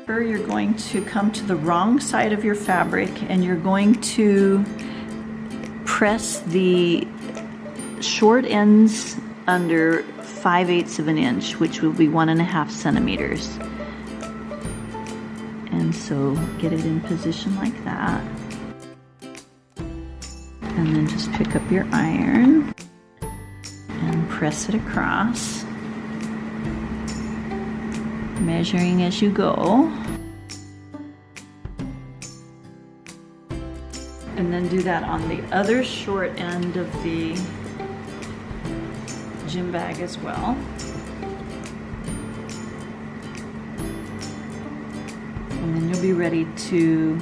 You're going to come to the wrong side of your fabric and you're going to press the short ends under 5/8 of an inch, which will be 1.5 centimeters. And so get it in position like that. And then just pick up your iron and press it across, measuring as you go. And then do that on the other short end of the gym bag as well. And then you'll be ready to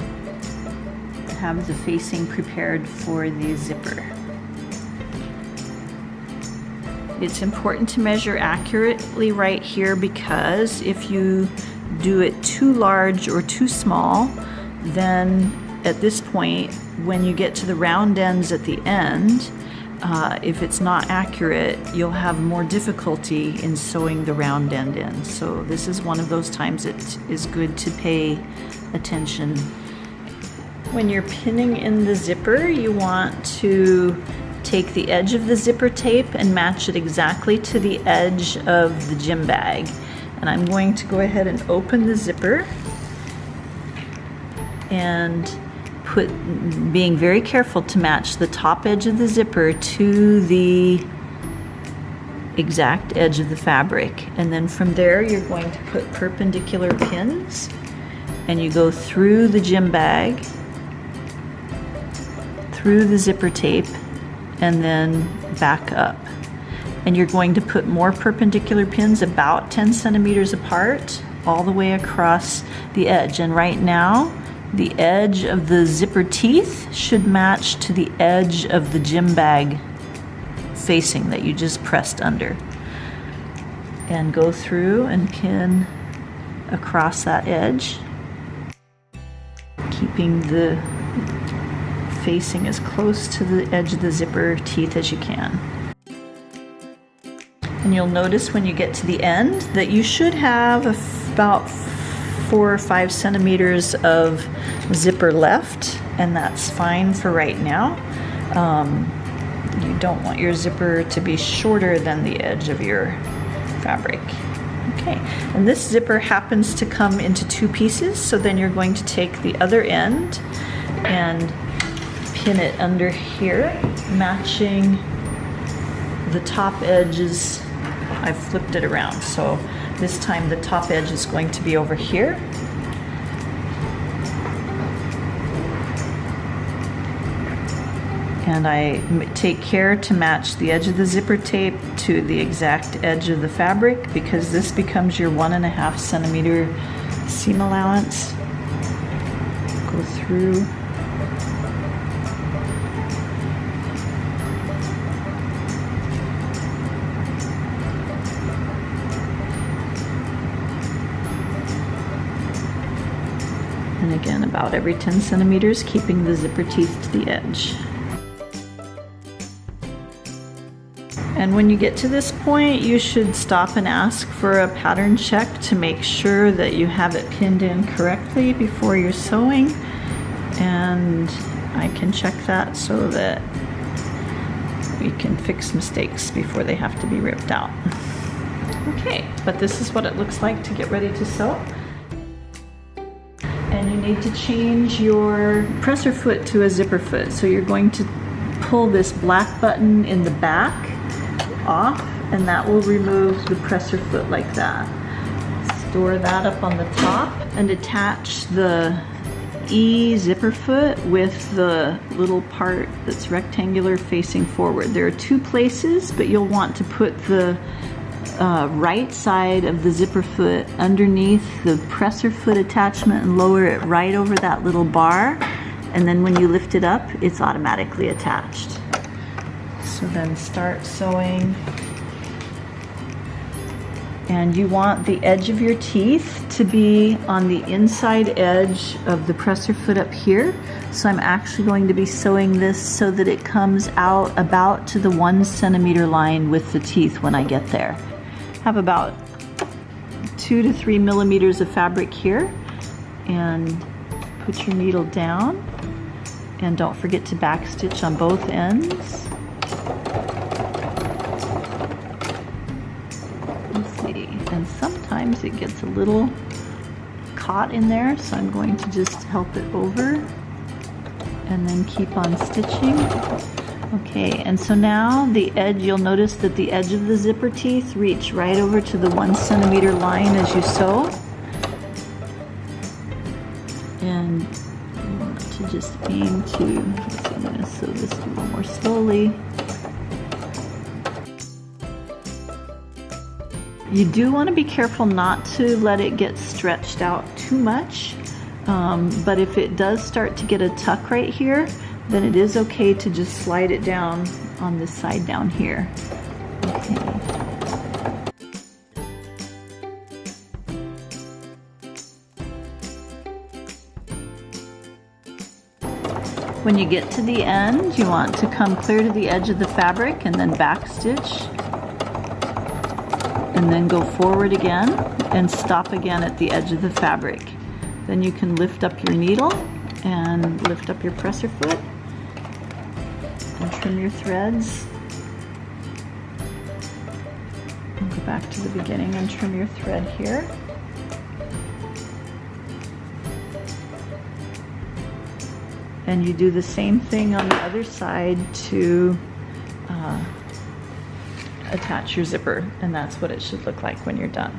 have the facing prepared for the zipper. It's important to measure accurately right here, because if you do it too large or too small, then at this point, when you get to the round ends at the end, if it's not accurate, you'll have more difficulty in sewing the round end in. So this is one of those times it is good to pay attention. When you're pinning in the zipper, you want to take the edge of the zipper tape and match it exactly to the edge of the gym bag. And I'm going to go ahead and open the zipper and being very careful to match the top edge of the zipper to the exact edge of the fabric. And then from there, you're going to put perpendicular pins, and you go through the gym bag, through the zipper tape, and then back up. And you're going to put more perpendicular pins about 10 centimeters apart all the way across the edge. And right now, the edge of the zipper teeth should match to the edge of the gym bag facing that you just pressed under. And go through and pin across that edge, keeping the facing as close to the edge of the zipper teeth as you can. And you'll notice when you get to the end that you should have about 4 or 5 centimeters of zipper left, and that's fine for right now. You don't want your zipper to be shorter than the edge of your fabric. Okay, and this zipper happens to come into 2 pieces, so then you're going to take the other end and pin it under here, matching the top edges. I've flipped it around, so this time the top edge is going to be over here. And I take care to match the edge of the zipper tape to the exact edge of the fabric, because this becomes your 1.5 centimeter seam allowance. Go through. And again, about every 10 centimeters, keeping the zipper teeth to the edge. And when you get to this point, you should stop and ask for a pattern check to make sure that you have it pinned in correctly before you're sewing. And I can check that so that we can fix mistakes before they have to be ripped out. Okay, but this is what it looks like to get ready to sew. And you need to change your presser foot to a zipper foot. So you're going to pull this black button in the back off, and that will remove the presser foot like that. Store that up on the top and attach the E zipper foot with the little part that's rectangular facing forward. There are 2 places, but you'll want to put the right side of the zipper foot underneath the presser foot attachment and lower it right over that little bar, and then when you lift it up, it's automatically attached. So then start sewing, and you want the edge of your teeth to be on the inside edge of the presser foot up here. So I'm actually going to be sewing this so that it comes out about to the 1 centimeter line with the teeth when I get there. Have about 2 to 3 millimeters of fabric here, and put your needle down, and don't forget to backstitch on both ends. Let's see, and sometimes it gets a little caught in there, so I'm going to just help it over and then keep on stitching. Okay, and so now the edge, you'll notice that the edge of the zipper teeth reach right over to the 1 centimeter line as you sew. And you want to just aim to, let's see, I'm going to sew this a little more slowly. You do want to be careful not to let it get stretched out too much, but if it does start to get a tuck right here, then it is okay to just slide it down on this side down here. Okay. When you get to the end, you want to come clear to the edge of the fabric and then backstitch, and then go forward again and stop again at the edge of the fabric. Then you can lift up your needle and lift up your presser foot and trim your threads. And go back to the beginning and trim your thread here. And you do the same thing on the other side to attach your zipper, and that's what it should look like when you're done.